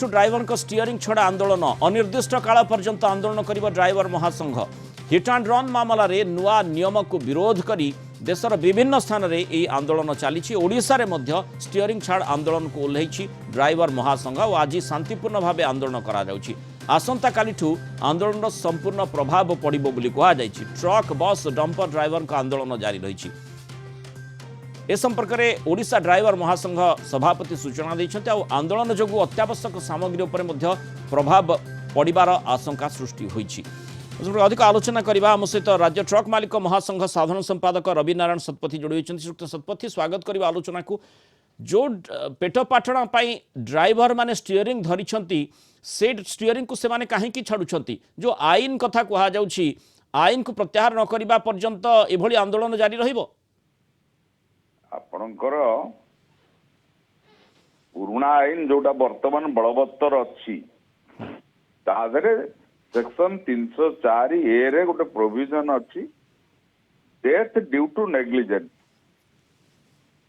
कालीठू driver को steering छड़ा आंदोलन अनिर्दिष्ट काल पर्यंत आंदोलन करिबो ड्राइवर महासंघ हिट एंड रन मामला रे नुआ नियम को विरोध करी देशर विभिन्न स्थान रे ए आंदोलन चली ओडिशा रे मध्य स्टीयरिंग छाड़ आंदोलन को ओल्लैछि ड्राइवर महासंघ और आज शांतिपूर्ण भाव आंदोलन करा जाउछि। आसंता कालीठू आंदोलन संपूर्ण प्रभाव पड़िबो बोली कहा जाइछि। ट्रक बस डंपर ड्राइवर का आंदोलन जारी रहिछि। ए संपर्क में ओडिशा ड्राइवर महासंघ सभापति सूचना देइछन्ते आ आंदोलन जोगु अत्यावश्यक सामग्री उपर मध्य प्रभाव पड़िबार आशंका सृष्टि होइछि। अधिक आलोचना करबा आम सहित राज्य ट्रक मालिक महासंघ साधारण संपादक रवि नारायण सतपथी जोड़ी होइछन्ति। श्रीयुक्त सतपथी स्वागत करबा आलोचना को। जो पेट पाटणा पई ड्राइवर माने स्टीयरिंग धरिछन्ति से स्टीयरिंग को से माने काहे की छाडुछन्ति जो आईन कथा कहा जाउछि आईन को प्रत्याहार न करबा पर्यंत एभली आंदोलन जारी रहिबो। आपणकर पुराणा आईन जोटा वर्तमान बलवत्तर अच्छी तादरे सेक्शन 304 ए रे गोटे प्रोविजन अच्छी डेथ ड्यू टू नेग्लिजेंस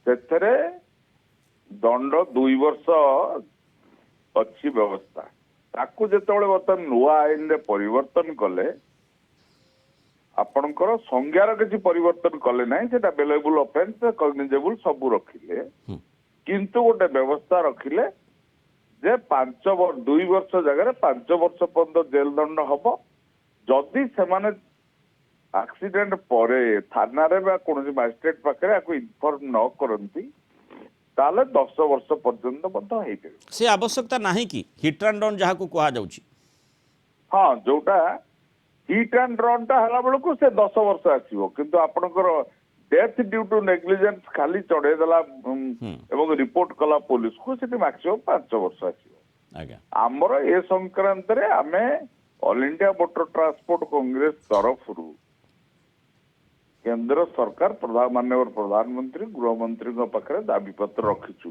सेथरे दंड 2 वर्ष अच्छी व्यवस्था ताकू जेतेबेले वर्तमान नुआ आईन रे परिवर्तन कले आपणकर संज्ञार किसी परिवर्तन कले ना से बेलेबल ऑफेंस कग्निजेबल सब रखिले किंतु गोटे व्यवस्था रखिले जे 2 वर्ष जगह 5 वर्ष पर्यंत जेल दंड हम जदि से एक्सीडेंट परे थाना रे बा कोनोसी मजिस्ट्रेट पाखरे आको इन्फॉर्म न करंती ताले 10 वर्ष पर्यंत बंद हेइ से आवश्यकता नाही कि हिट एंड रन जहा को कहा जाउछि। हां जोटा हिट एंड रन टा हला बेलको से 10 वर्ष आसीबो किंतु आपनकर डेथ ड्यू टू नेग्लिजेंस खाली चढ़े देला एवं रिपोर्ट कला पुलिस को सेठी मैक्सिमम 5 वर्ष आसीबो। आज्ञा हमर ए संक्रांत रे हमें all India motor transport Congress तरफ रु केंद्र सरकार माननीय प्रधानमंत्री गृह मंत्री पाखे दाबी पत्र रखिचु।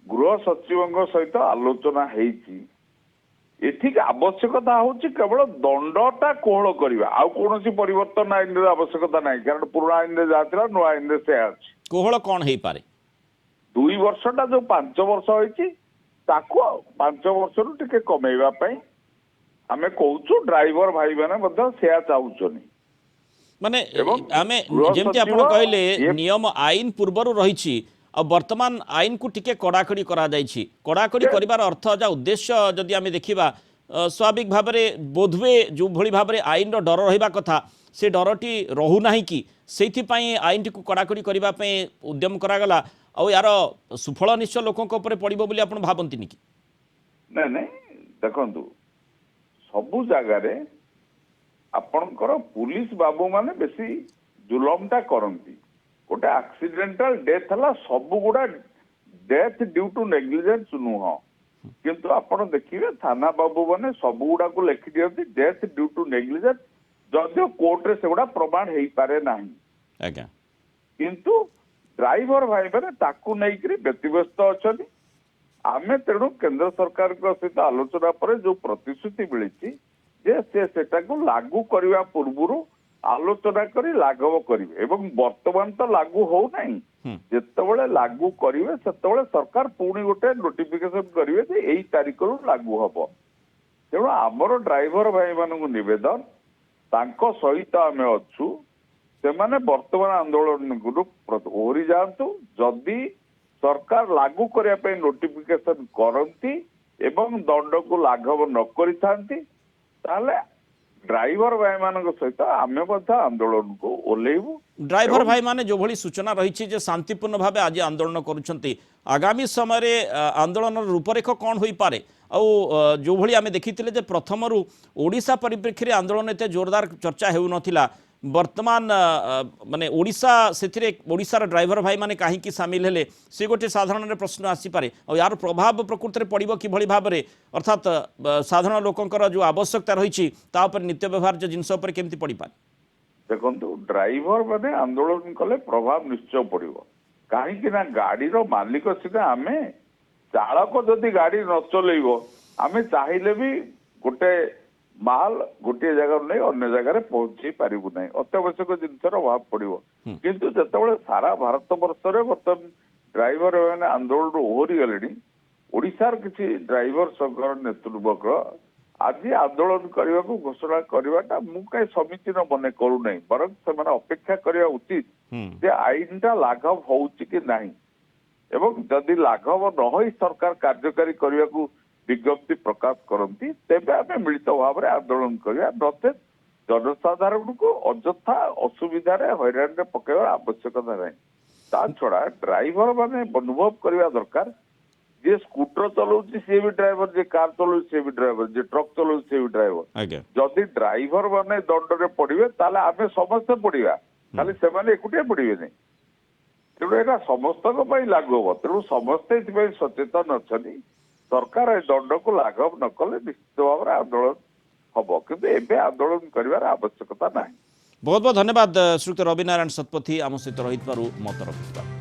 गृह सचिव सहित आलोचना हेइची एठिक आवश्यकता होची केवल दंडटा कोहल करबा आ कोनोसी परिवर्तन आईन रे आवश्यकता नाही कारण पुराना आईन रे जातिला नुआ आईन रे से अछि। कोहल कोन हेइ पारे 2 वर्षटा जो 5 वर्ष होइची ताको 5 वर्ष रु टिके कमेइबा पई हमें कहूचु ड्राइवर भाई माने बद्दा सेया चाहुचनी माने आमे जेमति आपण कहले नियम आईन पूर्वरु रहिछि आ वर्तमान आईन को टिके कड़ाकड़ी करा जाइछि। कड़ाकड़ी करिवार अर्थ जा उद्देश्य जदि आमे देखिबा स्वाभाविक भाव में बोधवे जो भली भाव में आईन रो डर रहिबा कथा से डरटी रहू नाही कि सेथि पई आईन टी को कड़ाकड़ी करिबा पई उद्यम करा गला आ यार सुफल निश्चय लोकन को ऊपर पड़िबो बोली आपण भाबंतिनि कि नहीं नहीं देखंतु सबु जगह रे आपणकर पुलिस बाबू माने बेसी जुलमटा करंती गोटे एक्सीडेंटल डेथ हला सब गुड़ा डेथ ड्यू टू नेग्लिजेंस नुह किंतु आपण देखिए थाना बाबू माने सब गुड़ा को लिखि दियंती डेथ ड्यू टू नेग्लिजेंस जदियो कोर्ट रे सेगुड़ा प्रमाण हेई पारे नाही आज्ञा किंतु ड्राइवर भाई माने ताकू नै करी व्यतिव्यस्त अछनी आमे तेणु केंद्र सरकार को सहित आलोचना पर जो प्रतिश्रुति मिली जे से सेटा को लागू करबा पूर्वरु आलोचना करी लाघव करिवे एवं वर्तमान तो लागू हो नहीं जेतेबेले लागू करिवे सेतेबेले सरकार पुणी गोटे नोटिफिकेशन करिवे जे एई तारिख रु लागू हबो। तेणु आमर ड्राइवर भाई मानक निवेदन तांको सहित आमे अछु से माने वर्तमान आंदोलन गुरु ओहरी जांतु जदि सरकार लागू करिया पे नोटिफिकेशन करंती एवं दंड को लाघव न करिथांती ताले ड्राइवर भाई मान सहित आमे आंदोलन को ओल्लैबू। ड्राइवर भाई माने जो भली सूचना रही जे शांतिपूर्ण भाव आज आंदोलन करुछंती आगामी समय रे आंदोलन रूपरेख कौन होई पारे आ जो भली आमे देखिथिले जे प्रथमरु ओडिशा परिप्रेक्षी रे आंदोलन एते जोरदार चर्चा हेउ नथिला वर्तमान माने ओडिशा सेथिरे ओडिशार ड्राइवर भाई माने काहे की शामिल हेले से गोटे साधारण प्रश्न आसी पारे और यार प्रभाव प्रकृत रे पड़िबो कि भली भाव रे अर्थात साधारण लोकंकर जो आवश्यकता रही ता पर नित्य व्यवहार जो जिनस पर केमति पड़ी पारे देखंतु ड्राइवर माने आंदोलन कले प्रभाव निश्चय पड़िबो काहे कि ना गाड़ी रो मालिक सिना आमे चालक जदि गाड़ी न चलेइबो आमे चाहिले भी गोटे माल गोटे जगह नहीं अन्य जगह पहुंची पारिबु नहीं अत्यावश्यक जिनसर अभाव पड़ो किंतु जिते सारा भारत वर्ष बर्तमान ड्राइवर मैंने आंदोलन ओहरी गले ओडिशार किसी ड्राइवर संघर नेतृत्व आज आंदोलन करने को घोषणा करवाटा मु कहीं समीचीन मन करूना बरं से अपेक्षा करवा उचित जे आईनटा लाघव होउछि कि नहीं एवं जदि लाघव न होई सरकार कार्यकारी करने को विज्ञप्ति प्रकाश करती तेबे आम मिलित भाव में आंदोलन करवा नचे जनसाधारण को अଯଥା असुविधा हैरान पकेबार आवश्यकता नहीं ता छड़ा ड्राइवर माने अनुभव करवा दरकार जे स्कूटर चलाउछि से भी ड्राइवर जे कार चलाउछि से भी ड्राइवर जे ट्रक चलाउछि से भी ड्राइवर आज्ञा जदि ड्राइवर माने दंड रे पड़िबे ताले आमे समस्त पड़िबा खाली सेमाने एकुटिया पड़िबे नहीं तेणु एटा समस्तक पई लागू हो तेणु समस्ते एथिपई सचेतन अछनी सरकार ए दंड को लाघव न कले निश्चित भाव में आंदोलन हम किंतु एबे आंदोलन करिवार आवश्यकता नहीं। बहुत बहुत धन्यवाद श्रीयुक्त रवि नारायण शतपथी आम सहित रही मत रखिथिबार।